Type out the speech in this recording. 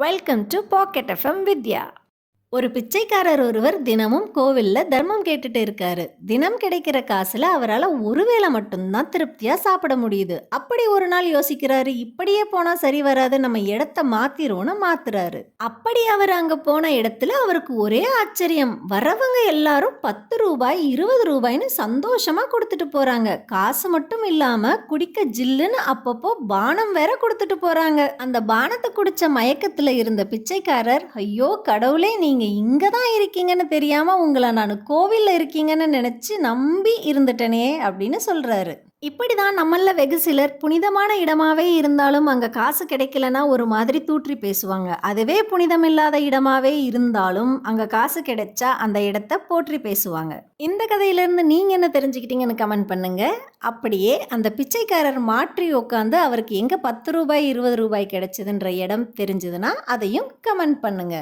Welcome to packet FM வித்யா. ஒரு பிச்சைக்காரர் ஒருவர் தினமும் கோவில்ல தர்மம் கேட்டுட்டு இருக்காரு. தினம் கிடைக்கிற காசுல அவரால் ஒருவேளை மட்டும்தான் திருப்தியா சாப்பிட முடியுது. அப்படி ஒரு நாள் யோசிக்கிறாரு, இப்படியே போனா சரி வராது, நம்ம இடத்த மாத்திரோன்னு மாத்துறாரு. அப்படி அவர் அங்க போன இடத்துல அவருக்கு ஒரே ஆச்சரியம். வரவங்க எல்லாரும் 10 ரூபாய் 20 ரூபாய்னு சந்தோஷமா கொடுத்துட்டு போறாங்க. காசு மட்டும் இல்லாம குடிக்க ஜில்லுன்னு அப்பப்போ பானம் வேற கொடுத்துட்டு போறாங்க. அந்த பானத்தை குடிச்ச மயக்கத்துல இருந்த பிச்சைக்காரர், ஐயோ கடவுளே, நீங்க இங்க தான் இருக்கீங்கன்னு தெரியாம உங்களை நான் கோவில்ல இருக்கீங்கன்னு நினைச்சு நம்பி இருந்துட்டனே அப்படின்னு சொல்றாரு. இப்படிதான் நம்மள வெகு சிலர் புனிதமான இடமாவே இருந்தாலும் அங்க காசு கிடைக்கலன்னா ஒரு மாதிரி தூற்றி பேசுவாங்க. அதுவே புனிதமில்லாத இடமாவே இருந்தாலும் அங்க காசு கிடைச்சா அந்த இடத்த போற்றி பேசுவாங்க. இந்த கதையிலிருந்து நீங்க என்ன தெரிஞ்சுக்கிட்டீங்கன்னு கமெண்ட் பண்ணுங்க. அப்படியே அந்த பிச்சைக்காரர் மாற்றி உட்காந்து அவருக்கு எங்க 10 ரூபாய் 20 ரூபாய் கிடைச்சதுன்ற இடம் தெரிஞ்சதுன்னா அதையும் கமெண்ட் பண்ணுங்க.